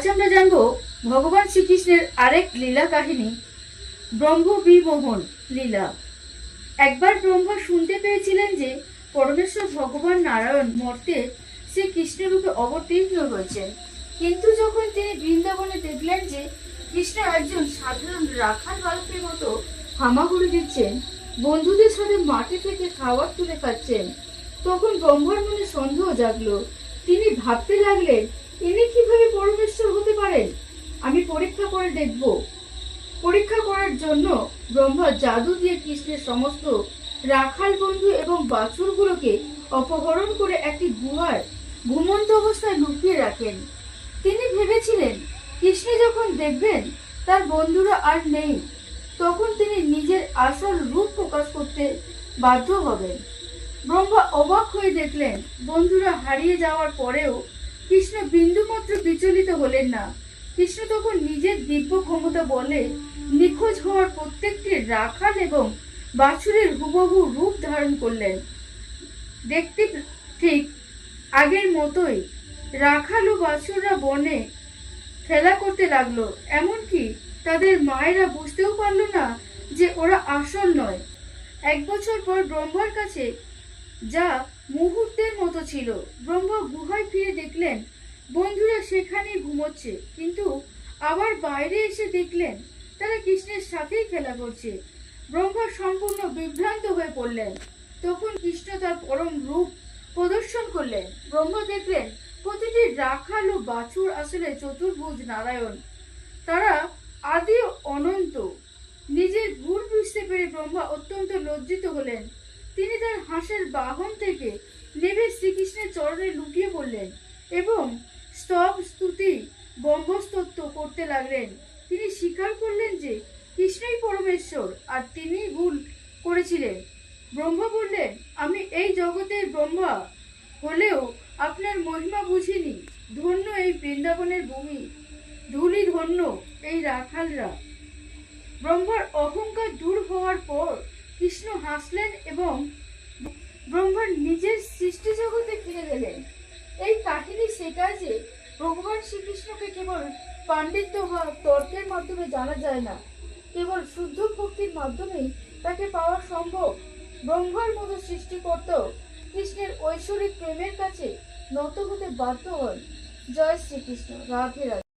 আজ আমরা জানব ভগবান শ্রীকৃষ্ণের আরেক লীলা কাহিনী, ব্রহ্ম বিমোহন লীলা। একবার ব্রহ্মা শুনতে পেয়েছিলেন যে পরমেশ্বর ভগবান নারায়ণ মর্তে শ্রীকৃষ্ণের রূপে অবতীর্ণ হয়েছেন। কিন্তু যখন তিনি বৃন্দাবনে দেখলেন যে কৃষ্ণ একজন সাধারণ রাখাল বালকের মতো হামাগুড়ি দিচ্ছেন, বন্ধুদের সাথে মাটি থেকে খাবার তুলে খাচ্ছেন, তখন ব্রহ্মার মনে সন্দেহ জাগলো। তিনি ভাবতে লাগলেন, ইনি কিভাবে পরমেশ্বর হতে পারেন? আমি পরীক্ষা করে দেখব। পরীক্ষা করার জন্য ব্রহ্মা জাদু দিয়ে কৃষ্ণের সমস্ত রাখাল বন্ধু এবং বাছুরগুলোকে অপহরণ করে একটি গুহায় ঘুমন্ত অবস্থায় লুকিয়ে রাখেন। তিনি ভেবেছিলেন কৃষ্ণ যখন দেখবেন তার বন্ধুরা আর নেই, তখন তিনি নিজের আসল রূপ প্রকাশ করতে বাধ্য হবেন। ব্রহ্মা অবাক হয়ে দেখলেন বন্ধুরা হারিয়ে যাওয়ার পরেও কৃষ্ণ বিন্দুমাত্র বিচলিত হলেন না। কৃষ্ণ তখন নিজের দিব্য ক্ষমতা বলে নিখোঁজ হওয়ার প্রত্যেকটি রাখাল এবং বাছুরের হুবহু রূপ ধারণ করলেন। দেখতে ঠিক আগের মতোই রাখাল ও বাছুররা বনে খেলা করতে লাগলো। এমনকি তাদের মায়েরা বুঝতেও পারলো না যে ওরা আসল নয়। 1 বছর পর ব্রহ্মার কাছে যা মুহূর্তের মতো ছিল। ব্রহ্মা গুহায় ফিরে দেখলেন বন্ধুরা সেখানেই ঘুমোচ্ছে, কিন্তু আবার বাইরে এসে দেখলেন তারা কৃষ্ণের সাথেই খেলা করছে। ব্রহ্মা সম্পূর্ণ বিভ্রান্ত হয়ে পড়লেন। তখন কৃষ্ণ তার পরম রূপ প্রদর্শন করলেন। ব্রহ্মা দেখলেন প্রতিটি রাখাল ও বাছুর আসলে চতুর্ভুজ নারায়ণ। তারা আদি ও অনন্ত। নিজের ভুল বুঝতে পেরে ব্রহ্মা অত্যন্ত লজ্জিত হলেন। তিনি তার হাঁসের বাহন থেকে নেমে শ্রীকৃষ্ণের চরণে লুটিয়ে পড়লেন এবং স্তব স্তুতি ব্রহ্মস্তত্ব করতে লাগলেন। তিনি স্বীকার করলেন যে কৃষ্ণই পরমেশ্বর আর তিনিই ভুল করেছিলেন। ব্রহ্মা বললেন, আমি এই জগতের ব্রহ্মা হলেও আপনার মহিমা বুঝিনি। ধন্য এই বৃন্দাবনের ভূমি, ধূলি ধন্য এই রাখালরা। ব্রহ্মার অহংকার দূর হওয়ার পর কৃষ্ণ হাসলেন এবং ব্রহ্মার নিজের সৃষ্টি জগতে ফিরে গেলেন। এই কাহিনী শেখায় যে ভগবান শ্রীকৃষ্ণকে কেবল পাণ্ডিত্য বা তর্কের মাধ্যমে জানা যায় না, কেবল শুদ্ধ ভক্তির মাধ্যমেই তাকে পাওয়া সম্ভব। ব্রহ্মার মতো সৃষ্টিকর্তাও কৃষ্ণের ঐশ্বরিক প্রেমের কাছে নত হতে বাধ্য হন। জয় শ্রীকৃষ্ণ। রাধে রাধে।